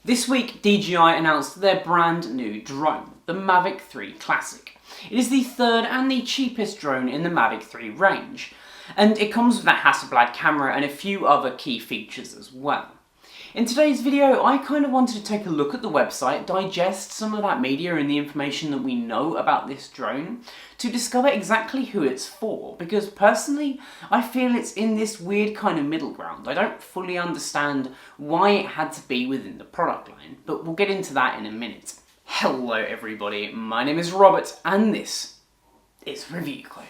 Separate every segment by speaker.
Speaker 1: This week, DJI announced their brand new drone, the Mavic 3 Classic. It is the third and the cheapest drone in the Mavic 3 range, and it comes with a Hasselblad camera and a few other key features as well. In today's video, I kind of wanted to take a look at the website, digest some of that media and the information that we know about this drone, to discover exactly who it's for, because personally, I feel it's in this weird kind of middle ground. I don't fully understand why it had to be within the product line, but we'll get into that in a minute. Hello everybody, my name is Robert, and this is Review Quell.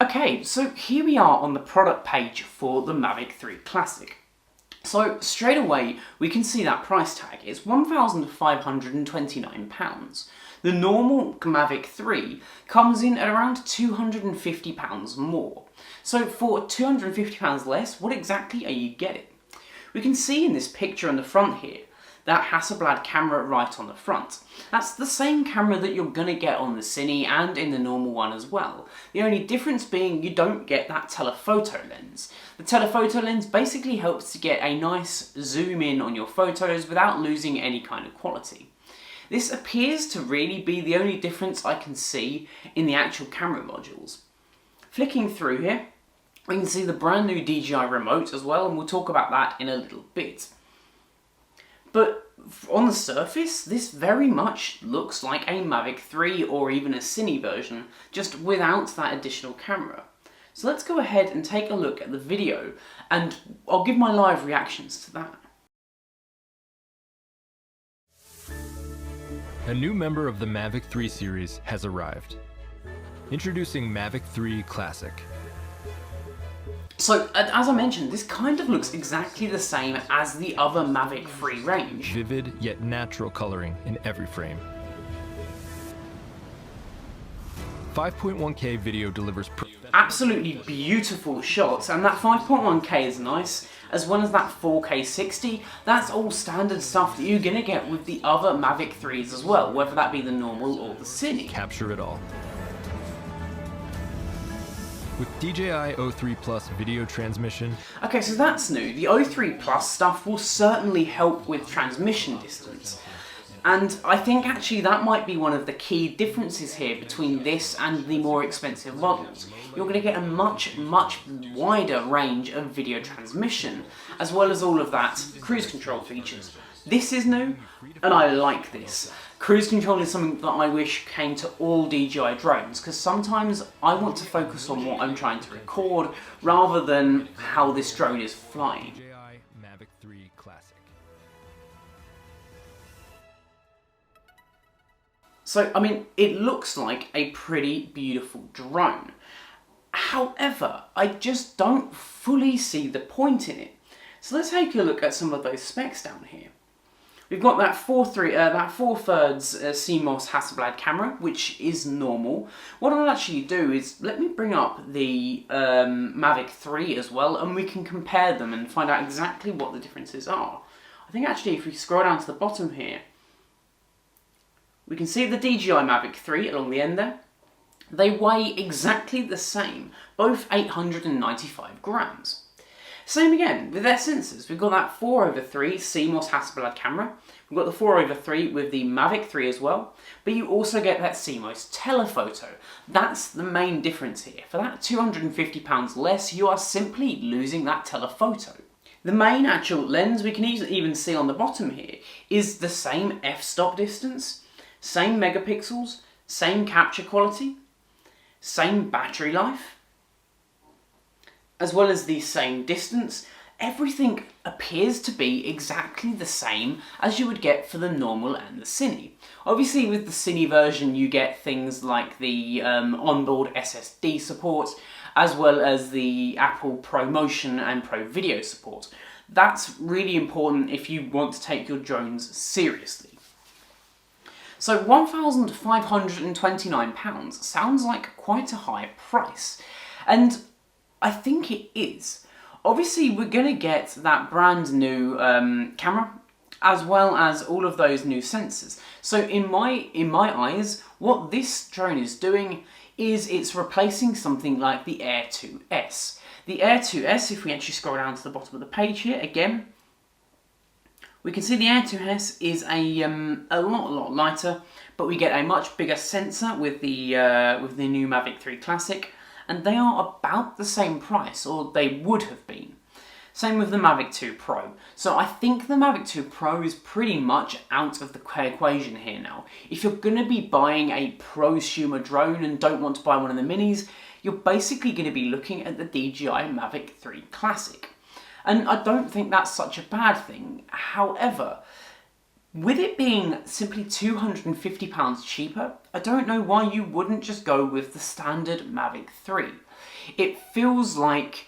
Speaker 1: Okay, so here we are on the product page for the Mavic 3 Classic. So straight away we can see that price tag is £1,529. The normal Mavic 3 comes in at around £250 more. So for £250 less, what exactly are you getting? We can see in this picture on the front here, that Hasselblad camera right on the front. That's the same camera that you're going to get on the Cine and in the normal one as well. The only difference being you don't get that telephoto lens. The telephoto lens basically helps to get a nice zoom in on your photos without losing any kind of quality. This appears to really be the only difference I can see in the actual camera modules. Flicking through here, we can see the brand new DJI remote as well, and we'll talk about that in a little bit. But on the surface, this very much looks like a Mavic 3 or even a Cine version, just without that additional camera. So let's go ahead and take a look at the video, and I'll give my live reactions to that.
Speaker 2: A new member of the Mavic 3 series has arrived. Introducing Mavic 3 Classic.
Speaker 1: So, as I mentioned, this kind of looks exactly the same as the other Mavic 3 range.
Speaker 2: Vivid yet natural coloring in every frame. 5.1K video delivers
Speaker 1: absolutely beautiful shots, and that 5.1K is nice, as well as that 4K 60. That's all standard stuff that you're going to get with the other Mavic 3s as well, whether that be the normal or the Cine.
Speaker 2: Capture it all. With DJI O3 Plus video transmission.
Speaker 1: Okay, so that's new. The O3 Plus stuff will certainly help with transmission distance. And I think actually that might be one of the key differences here between this and the more expensive models. You're going to get a much wider range of video transmission, as well as all of that cruise control features. This is new, and I like this. Cruise control is something that I wish came to all DJI drones, because sometimes I want to focus on what I'm trying to record, rather than how this drone is flying.
Speaker 2: DJI Mavic 3 Classic.
Speaker 1: So, I mean, it looks like a pretty beautiful drone. However, I just don't fully see the point in it. So let's take a look at some of those specs down here. We've got that 4/3 CMOS Hasselblad camera, which is normal. What I'll actually do is, let me bring up the Mavic 3 as well, and we can compare them and find out exactly what the differences are. I think actually if we scroll down to the bottom here, we can see the DJI Mavic 3 along the end there. They weigh exactly the same, both 895 grams. Same again with their sensors. We've got that 4/3 CMOS Hasselblad camera. We've got the 4/3 with the Mavic 3 as well, but you also get that CMOS telephoto. That's the main difference here. For that £250 less, you are simply losing that telephoto. The main actual lens, we can even see on the bottom here, is the same f-stop distance, same megapixels, same capture quality, same battery life, as well as the same distance. Everything appears to be exactly the same as you would get for the normal and the Cine. Obviously with the Cine version you get things like the onboard SSD support, as well as the Apple Pro Motion and Pro Video support. That's really important if you want to take your drones seriously. So £1,529 sounds like quite a high price, and I think it is. Obviously, we're going to get that brand new camera, as well as all of those new sensors. So in my eyes, what this drone is doing is it's replacing something like the Air 2S. The Air 2S, if we actually scroll down to the bottom of the page here, again, we can see the Air 2S is a lot lighter, but we get a much bigger sensor with the new Mavic 3 Classic, and they are about the same price, or they would have been. Same with the Mavic 2 Pro. So I think the Mavic 2 Pro is pretty much out of the equation here now. If you're going to be buying a prosumer drone and don't want to buy one of the minis, you're basically going to be looking at the DJI Mavic 3 Classic. And I don't think that's such a bad thing. However, with it being simply £250 cheaper, I don't know why you wouldn't just go with the standard Mavic 3. It feels like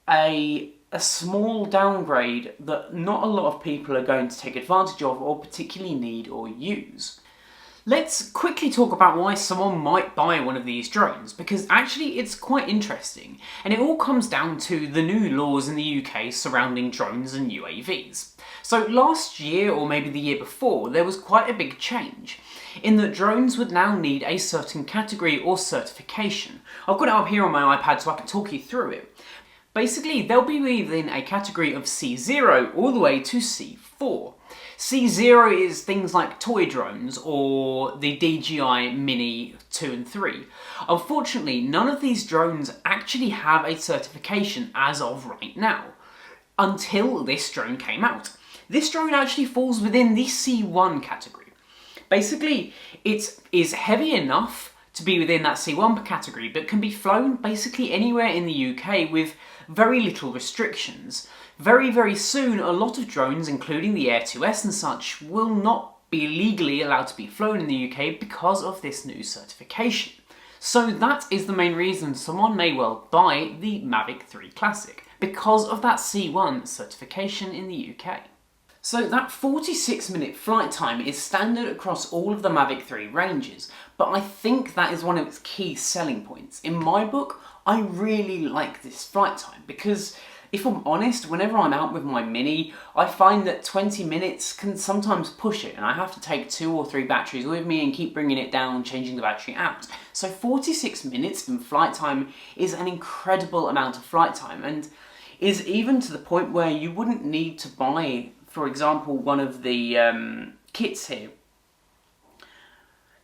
Speaker 1: a small downgrade that not a lot of people are going to take advantage of or particularly need or use. Let's quickly talk about why someone might buy one of these drones, because actually it's quite interesting, and it all comes down to the new laws in the UK surrounding drones and UAVs. So last year, or maybe the year before, there was quite a big change, in that drones would now need a certain category or certification. I've got it up here on my iPad so I can talk you through it. Basically, they'll be within a category of C0 all the way to C4. C0 is things like toy drones or the DJI Mini 2 and 3. Unfortunately, none of these drones actually have a certification as of right now, until this drone came out. This drone actually falls within the C1 category. Basically, it is heavy enough to be within that C1 category, but can be flown basically anywhere in the UK with very little restrictions. Very soon, a lot of drones, including the Air 2S and such, will not be legally allowed to be flown in the UK because of this new certification. So that is the main reason someone may well buy the Mavic 3 Classic, because of that C1 certification in the UK. So that 46-minute flight time is standard across all of the Mavic 3 ranges, but I think that is one of its key selling points. In my book, I really like this flight time because, if I'm honest, whenever I'm out with my Mini, I find that 20 minutes can sometimes push it and I have to take 2 or 3 batteries with me and keep bringing it down, changing the battery out. So 46 minutes in flight time is an incredible amount of flight time, and is even to the point where you wouldn't need to buy, for example, one of the kits here.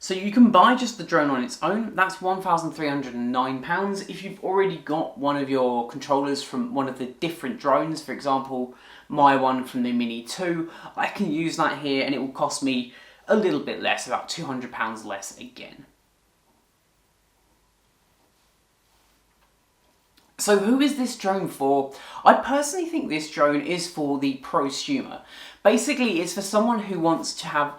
Speaker 1: So you can buy just the drone on its own. That's £1,309. If you've already got one of your controllers from one of the different drones, for example, my one from the Mini 2, I can use that here and it will cost me a little bit less, about £200 less again. So who is this drone for? I personally think this drone is for the prosumer. Basically, it's for someone who wants to have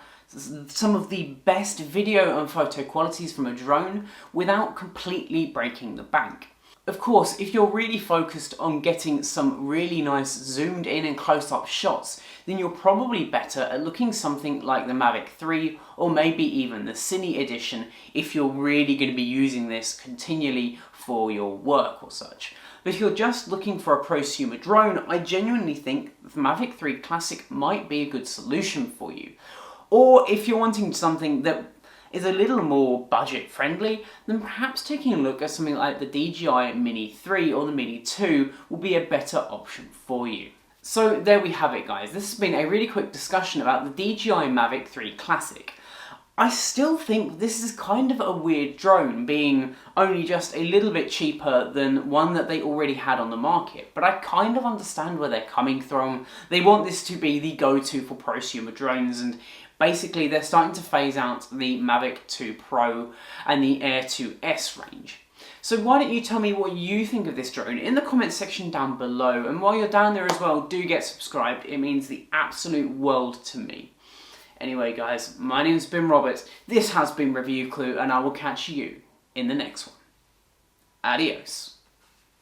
Speaker 1: some of the best video and photo qualities from a drone without completely breaking the bank. Of course, if you're really focused on getting some really nice zoomed in and close-up shots, then you're probably better at looking something like the Mavic 3 or maybe even the Cine edition if you're really going to be using this continually for your work or such. But if you're just looking for a prosumer drone, I genuinely think the Mavic 3 Classic might be a good solution for you. Or if you're wanting something that is a little more budget friendly, then perhaps taking a look at something like the DJI Mini 3 or the Mini 2 will be a better option for you. So there we have it, guys. This has been a really quick discussion about the DJI Mavic 3 Classic. I still think this is kind of a weird drone, being only just a little bit cheaper than one that they already had on the market, but I kind of understand where they're coming from. They want this to be the go-to for prosumer drones, and basically they're starting to phase out the Mavic 2 Pro and the Air 2S range. So why don't you tell me what you think of this drone in the comments section down below, and while you're down there as well, do get subscribed. It means the absolute world to me. Anyway guys, my name's been Robert, this has been Review Clue, and I will catch you in the next one. Adios.